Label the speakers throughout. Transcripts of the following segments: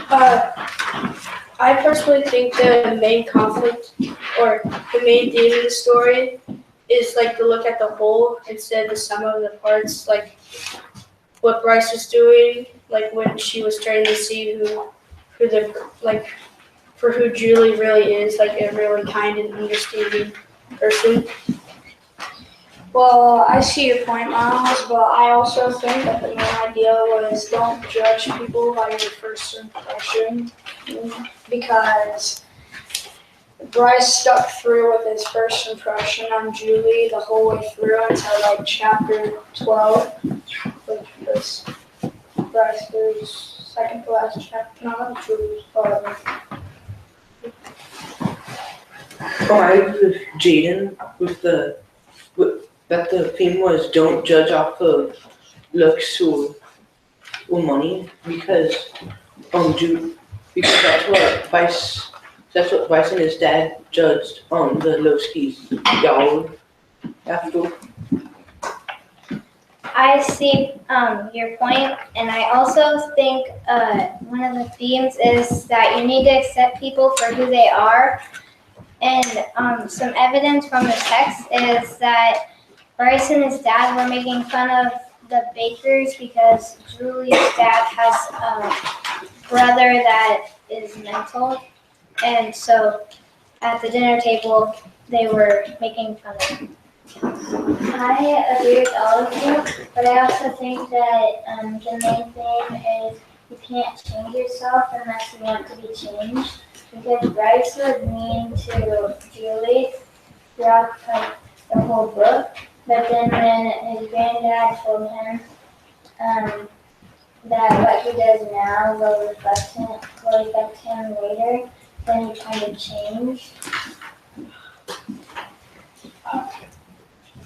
Speaker 1: Uh, I personally think the main conflict or the main theme of the story is like to look at the whole instead of the sum of the parts, like what Bryce was doing, like when she was trying to see who Julie really is, like a really kind and understanding person.
Speaker 2: Well, I see your point, Miles, but I also think that the main idea was don't judge people by your first impression, because Bryce stuck through with his first impression on Julie the whole way through until like chapter 12, which was Bryce's second to last chapter, not Julie's father.
Speaker 3: I agree with Jaden that the theme was don't judge off of looks or money because that's what Vice and his dad judged the Lowskis y'all after.
Speaker 4: I see your point, and I also think one of the themes is that you need to accept people for who they are. And some evidence from the text is that Bryce and his dad were making fun of the bakers because Julie's dad has a brother that is mental. And so at the dinner table, they were making fun of him.
Speaker 5: I agree with all of you, but I also think that the main thing is you can't change yourself unless you want to be changed. Because Bryce was mean to Julie throughout the whole book, but then when his granddad told him that what he does now will affect him later, then he kind of changed.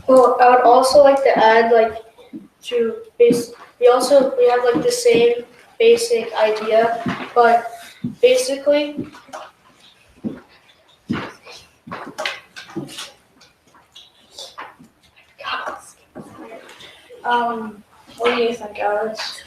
Speaker 1: Well, I would also like to add, we have like the same basic idea, but basically,
Speaker 2: What do you think, Alex?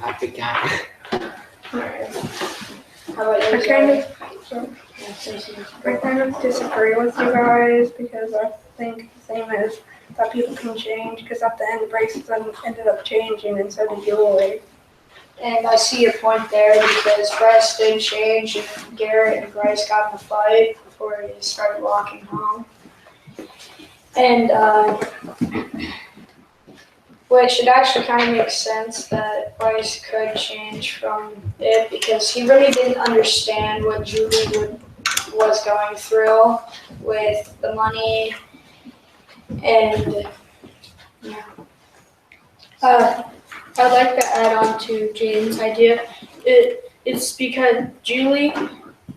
Speaker 3: I forgot.
Speaker 2: How about you?
Speaker 6: I kind of disagree with you guys because I think the same as that people can change because at the end Bryce ended up changing and so did Julie.
Speaker 2: And I see your point there because Bryce did change and Garrett and Bryce got in a fight before he started walking home. And which it actually kind of makes sense that Bryce could change from it because he really didn't understand what Julie was going through with the money and yeah.
Speaker 1: I'd like to add on to Jaden's idea. It's because Julie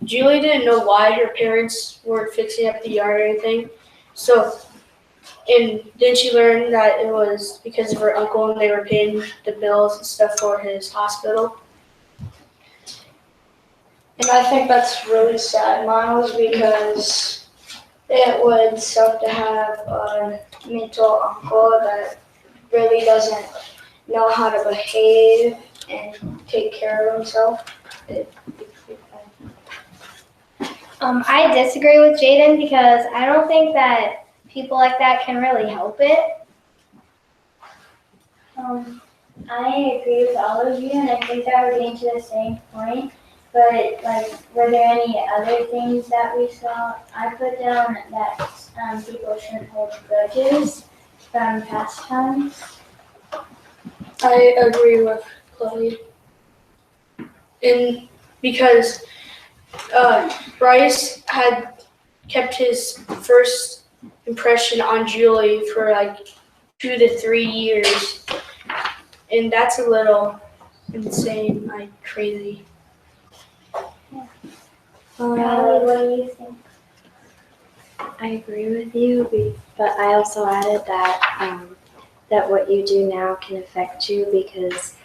Speaker 1: didn't know why her parents weren't fixing up the yard or anything. So, and then she learned that it was because of her uncle and they were paying the bills and stuff for his hospital.
Speaker 2: And I think that's really sad, Miles, because it would suck to have a mental uncle that really doesn't know how to behave and take care of himself.
Speaker 4: I disagree with Jaden because I don't think that people like that can really help it.
Speaker 5: I agree with all of you, and I think that we're getting to the same point. But were there any other things that we saw? I put down that people shouldn't hold grudges from past times.
Speaker 1: I agree with Chloe. And because Bryce had kept his first impression on Julie for like 2 to 3 years. And that's a little insane, like crazy.
Speaker 5: Riley, what do you think?
Speaker 7: I agree with you, but I also added that that what you do now can affect you because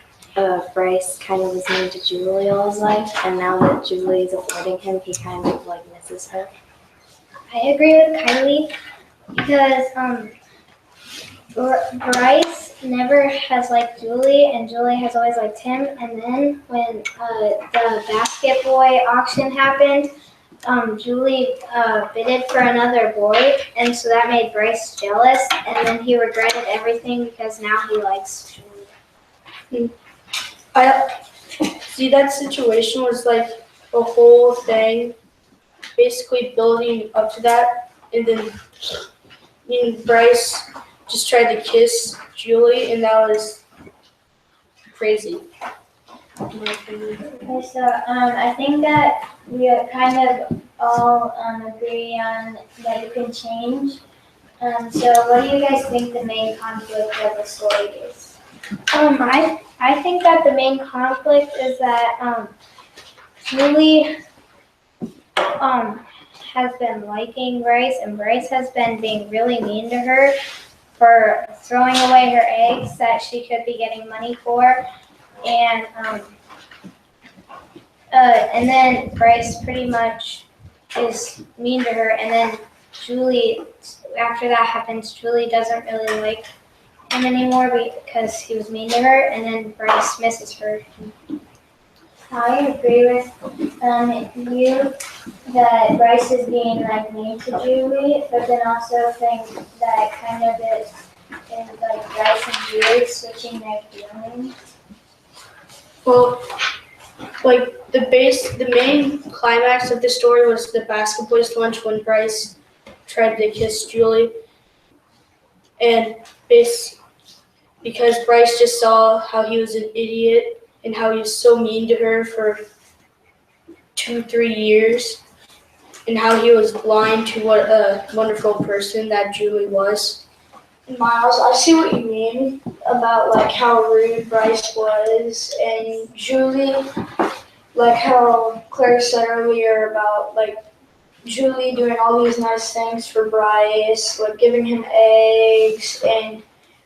Speaker 7: Bryce kind of was mean to Julie all his life, and now that Julie's avoiding him, he kind of like misses her.
Speaker 4: I agree with Kylie because Bryce never has liked Julie, and Julie has always liked him. And then when the basket boy auction happened, Julie bidded for another boy, and so that made Bryce jealous. And then he regretted everything because now he likes Julie.
Speaker 1: I see that situation was like a whole thing, basically building up to that, and then Bryce just tried to kiss Julie, and that was crazy. In my opinion.
Speaker 5: Okay, so I think that we kind of all agree on that you can change. So what do you guys think the main conflict of the story is?
Speaker 4: I think that the main conflict is that Julie has been liking Bryce, and Bryce has been being really mean to her for throwing away her eggs that she could be getting money for, and then Bryce pretty much is mean to her, and then Julie, after that happens, Julie doesn't really like him anymore because he was mean to her, and then Bryce misses her.
Speaker 5: I agree with you that Bryce is being like mean to Julie, but then also think that kind of is like Bryce and Julie switching their feelings.
Speaker 1: Well, like the main climax of the story was the basket boys lunch when Bryce tried to kiss Julie, and because Bryce just saw how he was an idiot and how he was so mean to her for 2-3 years, and how he was blind to what a wonderful person that Julie was.
Speaker 2: Miles, I see what you mean about like how rude Bryce was, and Julie, like how Claire said earlier about like Julie doing all these nice things for Bryce, like giving him eggs, and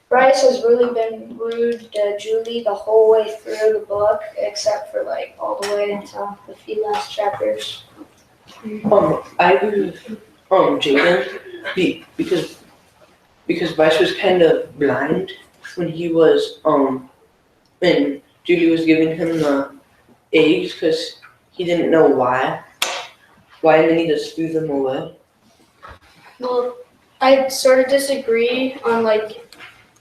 Speaker 2: Bryce has really been rude to Julie the whole way through the book, except for like all the way into the few last chapters.
Speaker 3: I agree with Jaden because Bryce was kind of blind when he was when Julie was giving him the eggs because he didn't know why, and then he just threw them away.
Speaker 1: Well, I sort of disagree on like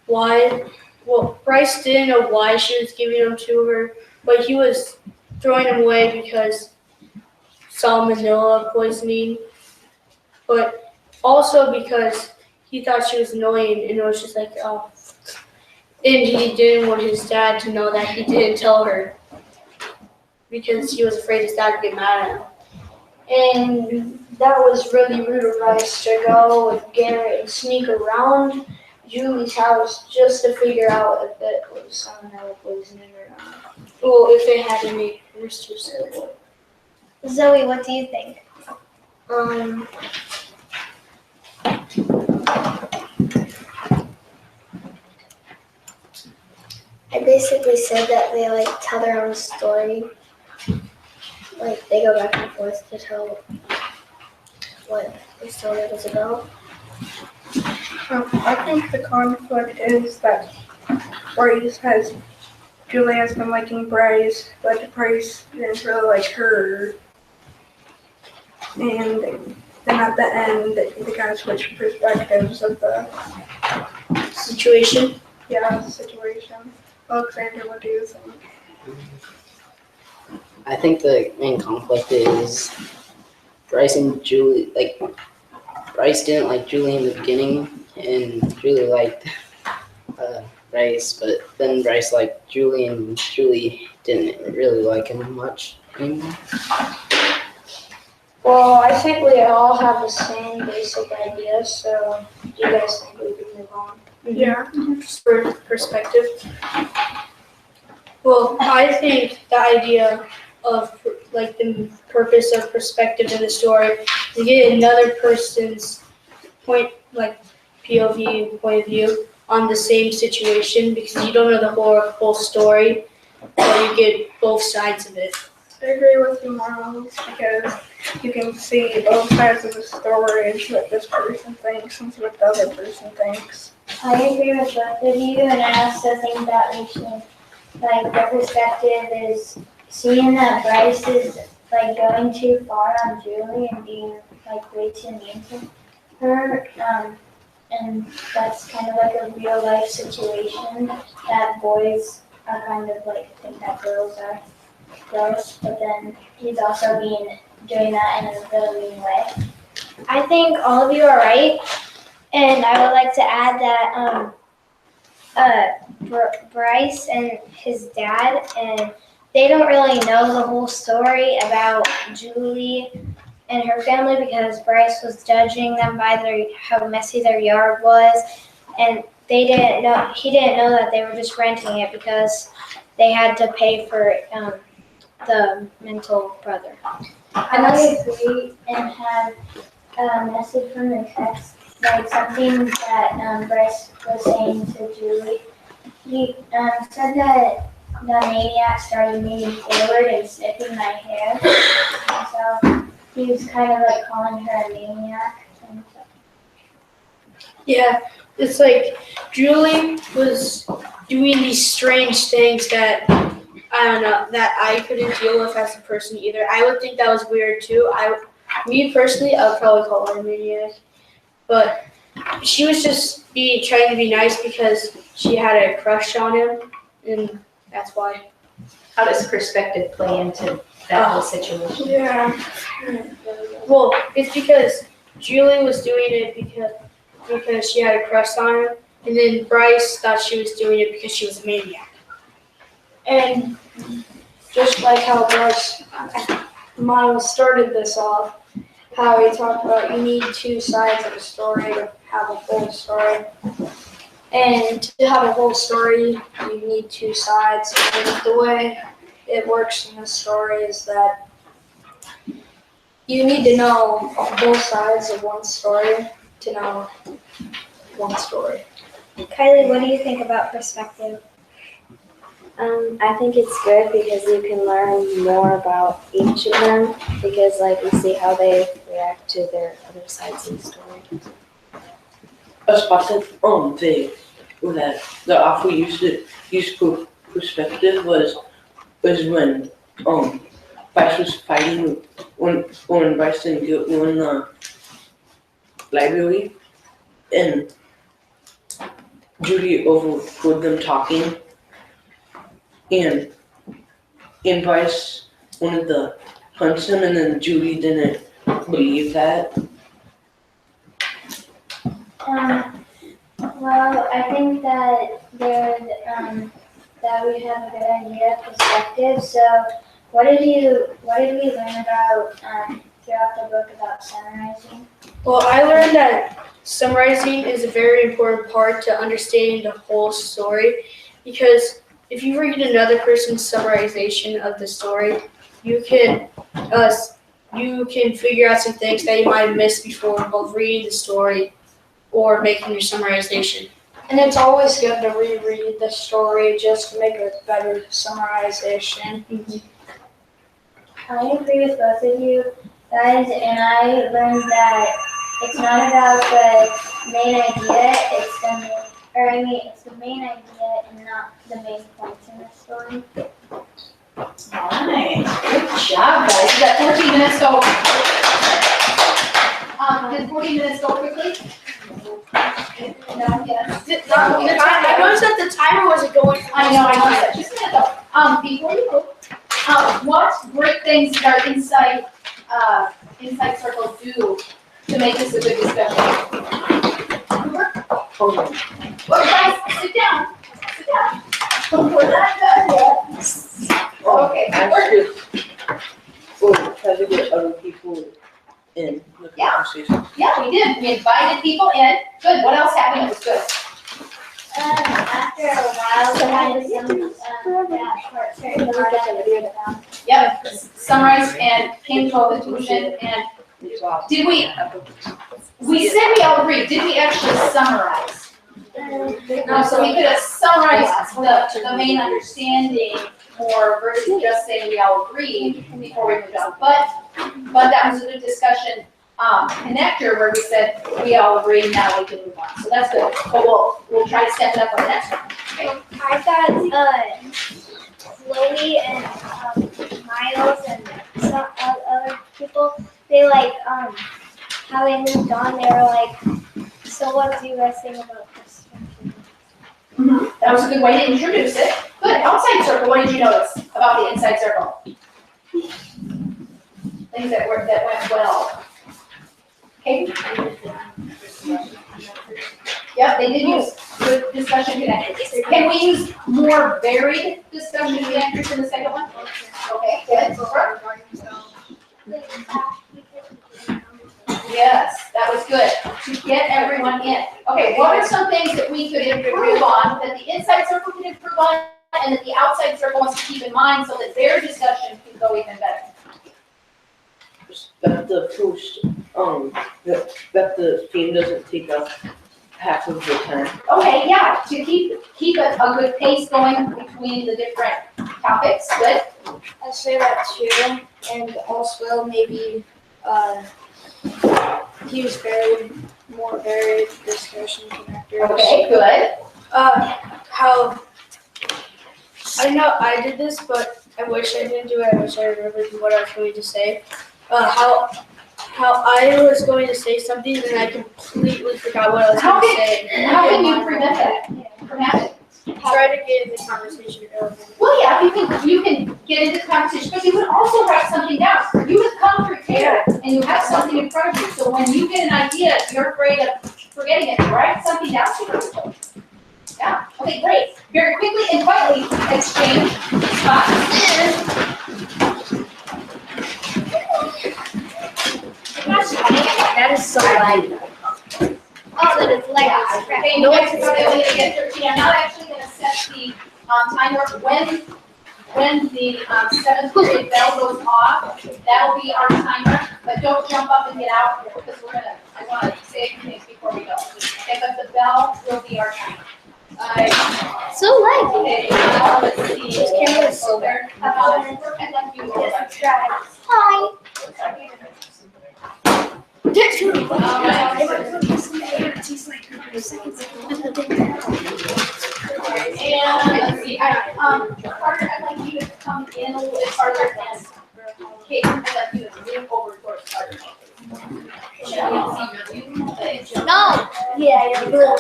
Speaker 1: why. Well, Bryce didn't know why she was giving them to her, but he was throwing them away because salmonella poisoning, but also because he thought she was annoying, and it was just like, oh. And he didn't want his dad to know that he didn't tell her because he was afraid his dad would get mad at him.
Speaker 2: And that was really rude of Bryce to go with Garrett and sneak around Julie's house just to figure out if it was salmonella poisoning or not.
Speaker 1: Well, if they had any roosters.
Speaker 4: Zoe, what do you think?
Speaker 7: I basically said that they like tell their own story. Like they go back and forth to tell what the story was about.
Speaker 6: I think the conflict is that Julie has been liking Bryce, but Bryce didn't really like her. And then at the end, they kind of switch perspectives of the
Speaker 1: Situation.
Speaker 6: situation. Alexander, what do you think?
Speaker 8: I think the main conflict is Bryce and Julie. Like, Bryce didn't like Julie in the beginning, and Julie liked Bryce, but then Bryce liked Julie, and Julie didn't really like him much anymore.
Speaker 2: Well, I think we all have the same basic idea, so do you guys think we can move on?
Speaker 6: Yeah.
Speaker 1: Just for perspective. Well, I think the idea of like the purpose of perspective in the story is to get another person's POV point of view on the same situation because you don't know the whole story, but you get both sides of it.
Speaker 6: I agree with you, Miles, because you can see both sides of the story and what this person thinks and what the other person thinks.
Speaker 5: I agree with both of you, and I also think that we should, the perspective is seeing that Bryce is, going too far on Julie and being, way too mean to her. And that's kind of a real life situation that boys are kind of think that girls are gross, but then he's also doing that in a really mean way.
Speaker 4: I think all of you are right, and I would like to add that Bryce and his dad, and they don't really know the whole story about Julie and her family because Bryce was judging them by how messy their yard was, and he didn't know that they were just renting it because they had to pay for the mental brother.
Speaker 5: I agree and have a message from the text, something that Bryce was saying to Julie. He said that the maniac started moving forward and sniffing my hair. And so he was kind of calling her a maniac. And so.
Speaker 1: Yeah, it's Julie was doing these strange things that I don't know, that I couldn't deal with as a person either. I would think that was weird too. Me personally, I would probably call her a maniac. But she was just trying to be nice because she had a crush on him, and that's why.
Speaker 9: How does perspective play into that whole situation?
Speaker 6: Yeah.
Speaker 1: Well, it's because Julie was doing it because she had a crush on him, and then Bryce thought she was doing it because she was a maniac.
Speaker 2: And just like how Miles started this off, how he talked about you need two sides of a story to have a full story. And to have a whole story, you need two sides. And the way it works in this story is that you need to know both sides of one story to know one story.
Speaker 4: Kylie, what do you think about perspective?
Speaker 7: I think it's good because you can learn more about each of them because you see how they react to their other sides of the story.
Speaker 3: A spot that the awful use perspective was when Bryce was fighting when Bryce didn't go in the library and Judy overheard them talking and Bryce wanted to punch him and then Judy didn't believe that.
Speaker 5: Well, I think that that we have a good idea of perspective. So, what did we learn about throughout the book about summarizing?
Speaker 1: Well, I learned that summarizing is a very important part to understanding the whole story because if you read another person's summarization of the story, you can figure out some things that you might have missed before both reading the story or making your summarization.
Speaker 2: And it's always good to reread the story just to make a better summarization.
Speaker 5: I agree with both of you guys, and I learned that it's not about the main idea, it's the main idea and not the main points in the story.
Speaker 9: Nice. Good job, guys. You got 14 minutes, so did 14 minutes go quickly? No, yes.
Speaker 1: I noticed that the timer wasn't going.
Speaker 9: I know. Just a minute though. Before you go, what great things did our insight circle do to make this a good discussion? Well, guys, sit down. Sit down. We're not done yet. Okay.
Speaker 3: Try to get other people in the conversation.
Speaker 9: Yeah, we did. We invited people in. Good. What else happened that was good?
Speaker 5: After a while, we had some that part certain part.
Speaker 9: Yep. Summarized and came to a conclusion. And did we said we all agreed. did we actually summarize? No, so we could have summarized the main understanding more versus just saying we all agreed before we moved on. But that was a good discussion, connector where we said we all agree, now we can move on. So that's good. But we'll try to step it up on the next one. Okay?
Speaker 4: I thought Chloe and Miles and some other people, they like how they moved on. They were like, so what do you guys think about this?
Speaker 9: That was a good way to introduce it. Good. Outside circle, what did you notice about the inside circle? Things that went well. Okay. Yep, they did use good discussion connectors. Can we use more varied discussion connectors in the second one? Okay, good. Over. Yes, that was good, to get everyone in. Okay, what are some things that we could improve on, that the inside circle can improve on, and that the outside circle wants to keep in mind so that their discussion can go even better?
Speaker 3: That the first, that the theme doesn't take up half of the time.
Speaker 9: Okay, yeah, to keep a good pace going between the different topics, good?
Speaker 2: I'd say that too, and also maybe, use more varied discussion connectors.
Speaker 9: Okay, good.
Speaker 1: How, I know I did this, but I wish I didn't do it. I wish I remembered what I was going to say. How I was going to say something and I completely forgot what I was going to say.
Speaker 9: How can you prevent that from happening?
Speaker 1: Try to get in the conversation earlier.
Speaker 9: Well, yeah, you can get into the conversation, but you can also write something down. You would come prepared and you have something in front of you. So when you get an idea, you're afraid of forgetting it. Write something down super quickly. Yeah. Okay, great. Very quickly and quietly exchange spots.
Speaker 7: That is so loud.
Speaker 4: Oh, that is like
Speaker 9: Okay, no, it's going to get 13. I'm not actually going to set the timer when the 7th grade bell goes off. That'll be our timer, but don't jump up and get out because I want to say a few things before we go. Okay, but the bell will be our timer.
Speaker 4: so light.
Speaker 9: Okay, let's see.
Speaker 4: This camera is so bad. Hi.
Speaker 9: And let's see, Carter, I'd like you to come in a little bit farther and Kate, I'd like you to move over towards Carter.
Speaker 4: No. Yeah, you're blue.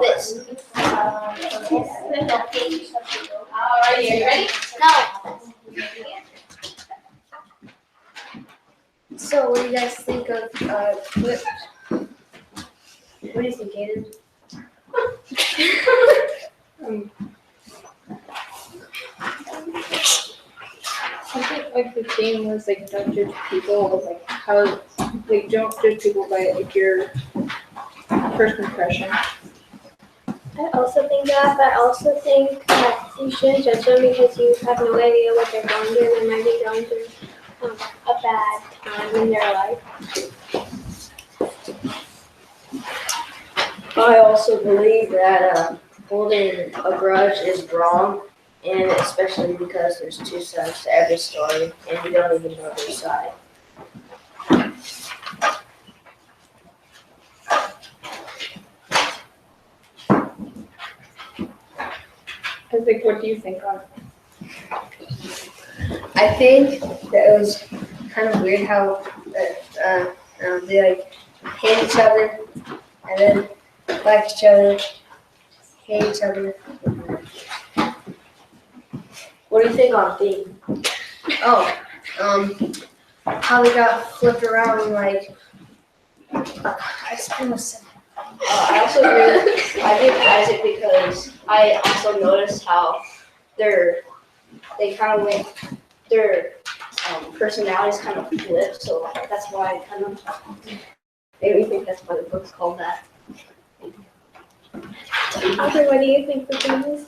Speaker 9: This. Alright, are you ready?
Speaker 4: No.
Speaker 7: So what do you guys think of flipped? What do you think, Aiden?
Speaker 6: I think like the theme was like don't judge people, like how like don't judge people by like your first impression.
Speaker 5: I also think that, but I also think that you shouldn't judge them because you have no idea what they're going through. They might be going through a bad time in their life.
Speaker 10: I also believe that holding a grudge is wrong, and especially because there's two sides to every story, and you don't even know their side.
Speaker 6: I think, what do you think on it?
Speaker 10: I think that it was kind of weird how they like hate each other and then like each other, hate each other. What do you think on theme? Oh, how they got flipped around and like.
Speaker 7: I also agree with Isaac because I also noticed how their personalities kind of flip, so that's why I kind of made me think that's why the book's called that.
Speaker 5: Arthur, what do you think the theme is?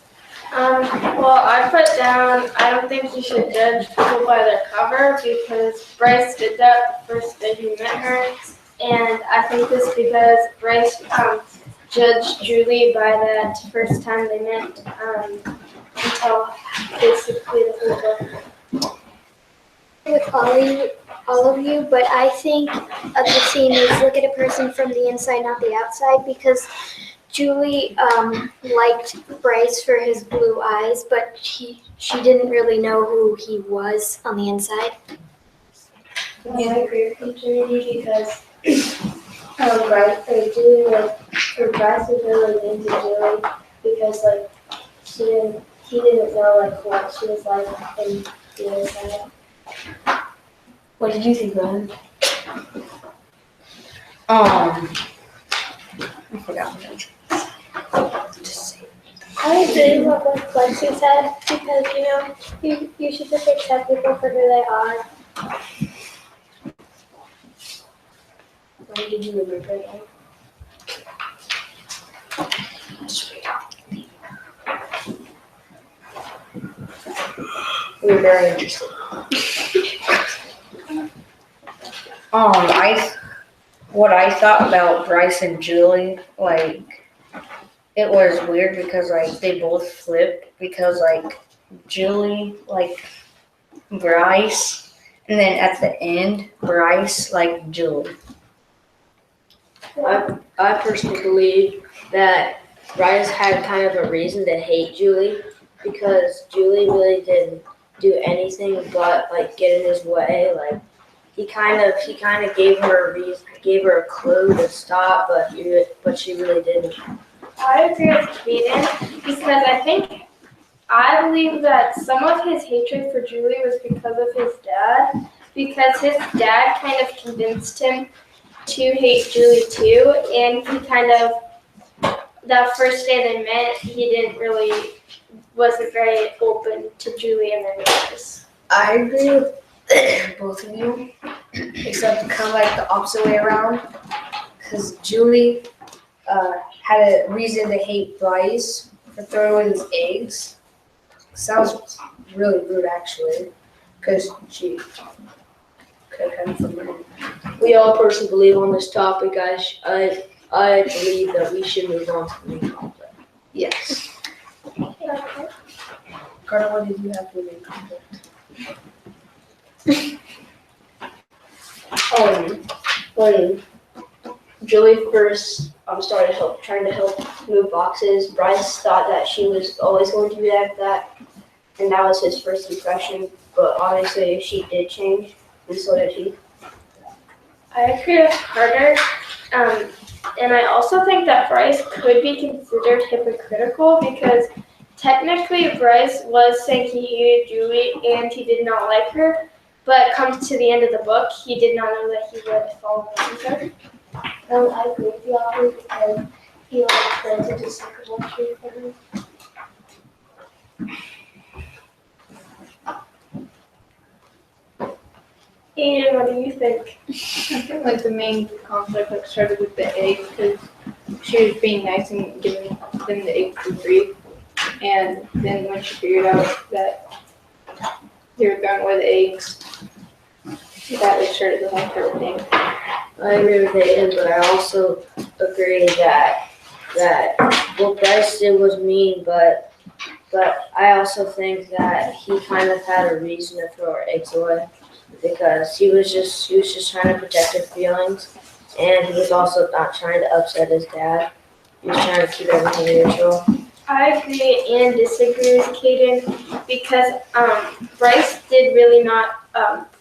Speaker 1: Well, I put down, I don't think you should judge people by their cover because Bryce did that the first day he met her. And I think this because Bryce judged Julie by that first time they met until basically the whole book.
Speaker 11: With all of you, but I think the scene is look at a person from the inside, not the outside, because Julie liked Bryce for his blue eyes, but she didn't really know who he was on the inside.
Speaker 5: I agree with you, Trinity, because Bryce, Julie Bryce was really into Julie because he didn't know what she was like in the inside.
Speaker 10: What did you think, Ryan?
Speaker 3: I forgot what I was.
Speaker 11: I agree with what Lexi said because you should just accept people for who they are.
Speaker 10: When did you remember that? We're very interested. What I thought about Bryce and Julie, it was weird because they both flipped because Julie Bryce, and then at the end Bryce Julie.
Speaker 12: I personally believe that Bryce had kind of a reason to hate Julie because Julie really didn't do anything but get in his way. He kind of gave her a reason, gave her a clue to stop, but she really didn't.
Speaker 1: I agree with Kaden because I believe that some of his hatred for Julie was because of his dad, because his dad kind of convinced him to hate Julie too, and he kind of, that first day they met, wasn't very open to Julie and their neighbors.
Speaker 2: I agree with both of you, except kind of the opposite way around, because Julie had a reason to hate Bryce for throwing away his eggs. Sounds really rude, actually, because she could have come from him.
Speaker 12: We all personally believe on this topic, guys. I believe that we should move on to the main conflict.
Speaker 2: Yes. Carter, what did you have for the main conflict?
Speaker 9: When Julie first started trying to help move boxes, Bryce thought that she was always going to be like that, and that was his first impression. But obviously, she did change, and so did he.
Speaker 1: I agree with Carter, and I also think that Bryce could be considered hypocritical because technically Bryce was saying he hated Julie and he did not like her, but come to the end of the book, he did not know that he would fall in love with her.
Speaker 5: I agree with you, Aubrey, because he planted a sycamore tree for him.
Speaker 1: Ian, what do you think?
Speaker 6: I think the main conflict started with the eggs because she was being nice and giving them the eggs for free. And then when she figured out that they were throwing away the eggs, that started the whole entire thing.
Speaker 12: I agree with Aiden, but I also agree that what Bryce did was mean, but I also think that he kind of had a reason to throw her eggs away because he was just trying to protect her feelings, and he was also not trying to upset his dad. He was trying to keep everything neutral.
Speaker 1: I agree and disagree with Kaden because Bryce did really not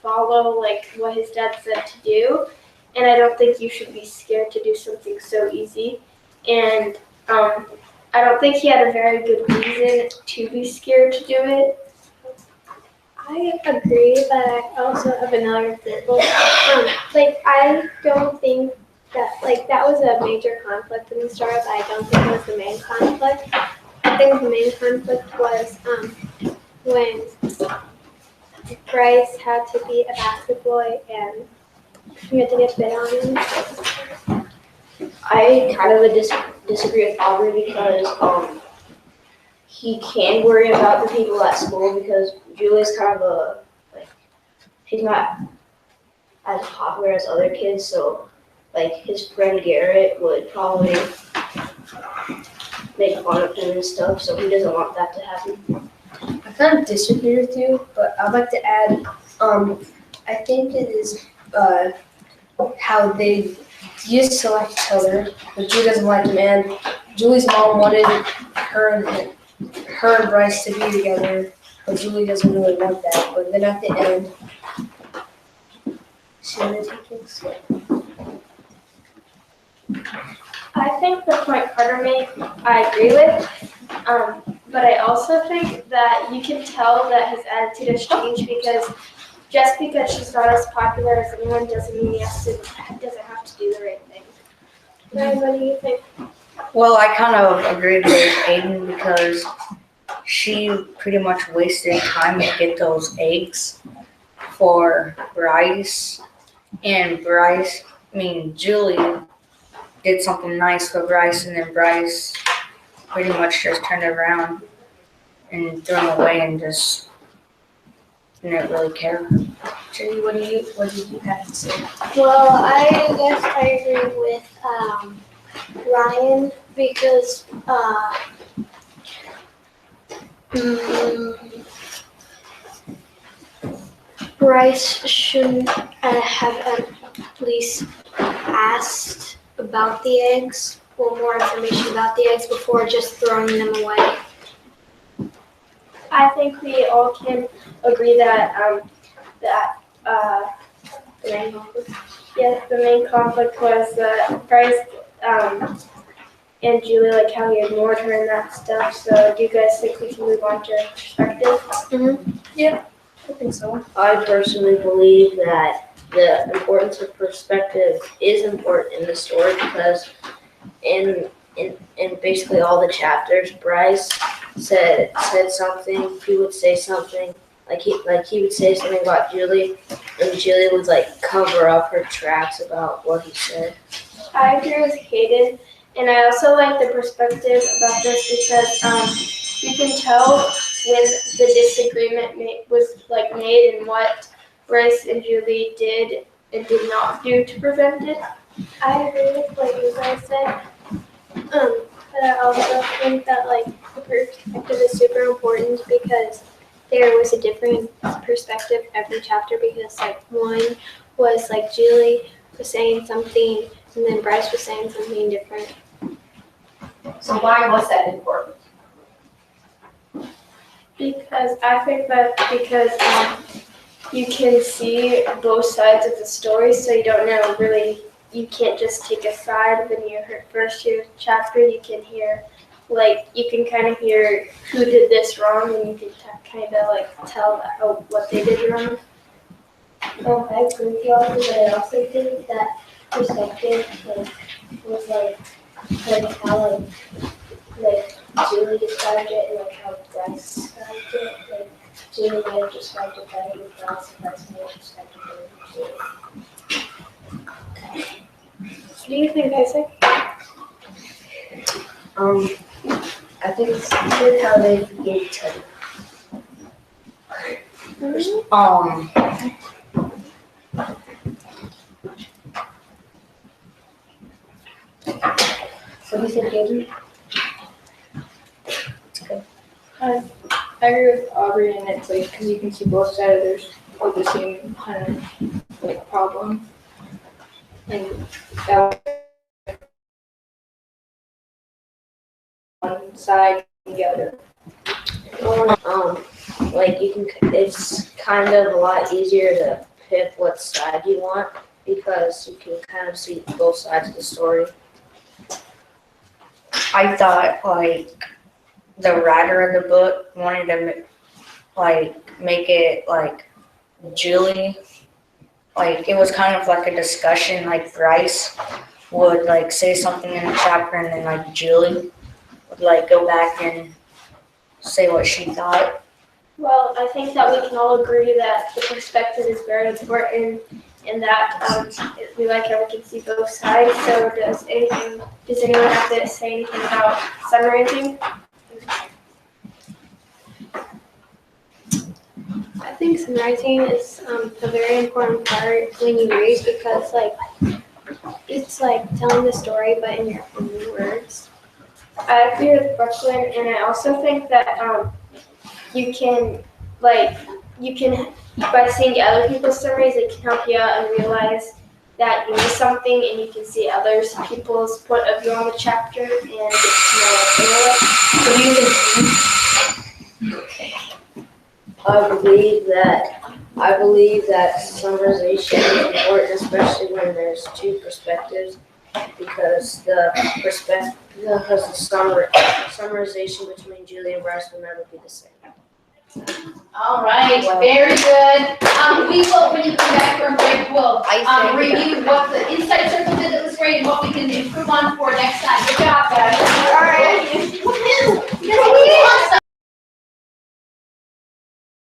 Speaker 1: follow what his dad said to do, and I don't think you should be scared to do something so easy. And I don't think he had a very good reason to be scared to do it.
Speaker 11: I agree, but I also have another example. I don't think that that was a major conflict in the story, but I don't think it was the main conflict. I think the main conflict was when Bryce had to be a basket boy and he had to get bit on him.
Speaker 9: I kind of disagree with Aubrey because
Speaker 12: he can worry about the people at school because Julie's kind of he's not as popular as other kids, so like his friend Garrett would probably make fun of him and stuff, so he doesn't want that to happen.
Speaker 10: I kind of disagree with you, but I'd like to add, I think it is how they used to like each other, but Julie doesn't like him, and Julie's mom wanted her and Bryce to be together, but Julie doesn't really want that. But then at the end, she wanted to take it.
Speaker 13: I think the point Carter made, I agree with. But I also think that you can tell that his attitude has changed because just because she's not as popular as anyone doesn't mean he doesn't have to do the right thing. Ryan, what do you think?
Speaker 2: Well, I kind of agreed with Aiden because she pretty much wasted time to get those eggs for Bryce. And Julie did something nice for Bryce, and then Bryce pretty much just turned around and threw him away and just didn't really care.
Speaker 10: Jenny, what did you have to say?
Speaker 11: Well, I guess I agree with Ryan because Bryce shouldn't have at least asked about the eggs or more information about the eggs before just throwing them away.
Speaker 13: I think we all can agree that the main conflict was that Bryce and Julie, like how he ignored her and that stuff. So do you guys think we can move on to perspective?
Speaker 10: I think so.
Speaker 12: I personally believe that the importance of perspective is important in the story because in basically all the chapters, Bryce said something, he would say something, like he would say something about Julie, and Julie would like cover up her tracks about what he said.
Speaker 13: I agree with Hayden, and I also like the perspective about this because you can tell when the disagreement was made and what Bryce and Julie did and did not do to prevent it.
Speaker 11: I agree with what you guys said. But I also think that the perspective is super important because there was a different perspective every chapter because one was Julie was saying something and then Bryce was saying something different.
Speaker 9: So why was that important?
Speaker 13: Because I think that you can see both sides of the story, so you don't know really. You can't just take a side when you first hear chapter. You can hear, you can kind of hear who did this wrong, and you can kind of tell what they did wrong.
Speaker 5: I agree with y'all, but I also think that perspective was how Julie described it and how Bryce described it. Julie might have described it better than Bryce, and Bryce might have described it better than Julie.
Speaker 13: What do you think, Isaac?
Speaker 10: I think it's good how they forgave each other. What do you think, Gabe?
Speaker 6: I agree with Aubrey, and it's because you can see both sides of the same kind of problem, and that one side and the other.
Speaker 12: It's kind of a lot easier to pick what side you want because you can kind of see both sides of the story.
Speaker 2: I thought the writer of the book wanted to make it Julie, it was kind of like a discussion, Bryce would say something in the chapter and then Julie would go back and say what she thought.
Speaker 13: Well, I think that we can all agree that the perspective is very important and that we like how we can see both sides. So does anyone have to say anything about summarizing? think summarizing is a very important part when you read because it's like telling the story but in your own words. I agree with Brooklyn, and I also think that you can by seeing other people's summaries, it can help you out and realize that you missed something, and you can see people's point of view on the chapter and get to know what they like. What do you think?
Speaker 12: I believe that summarization is important, especially when there's two perspectives, because the summarization between Julie and Bryce will never be the same.
Speaker 9: All right, very good. We will, when you come back from break, we'll review what the Insight Circle did that was great and what we can improve on for next time. Good job, guys. All right.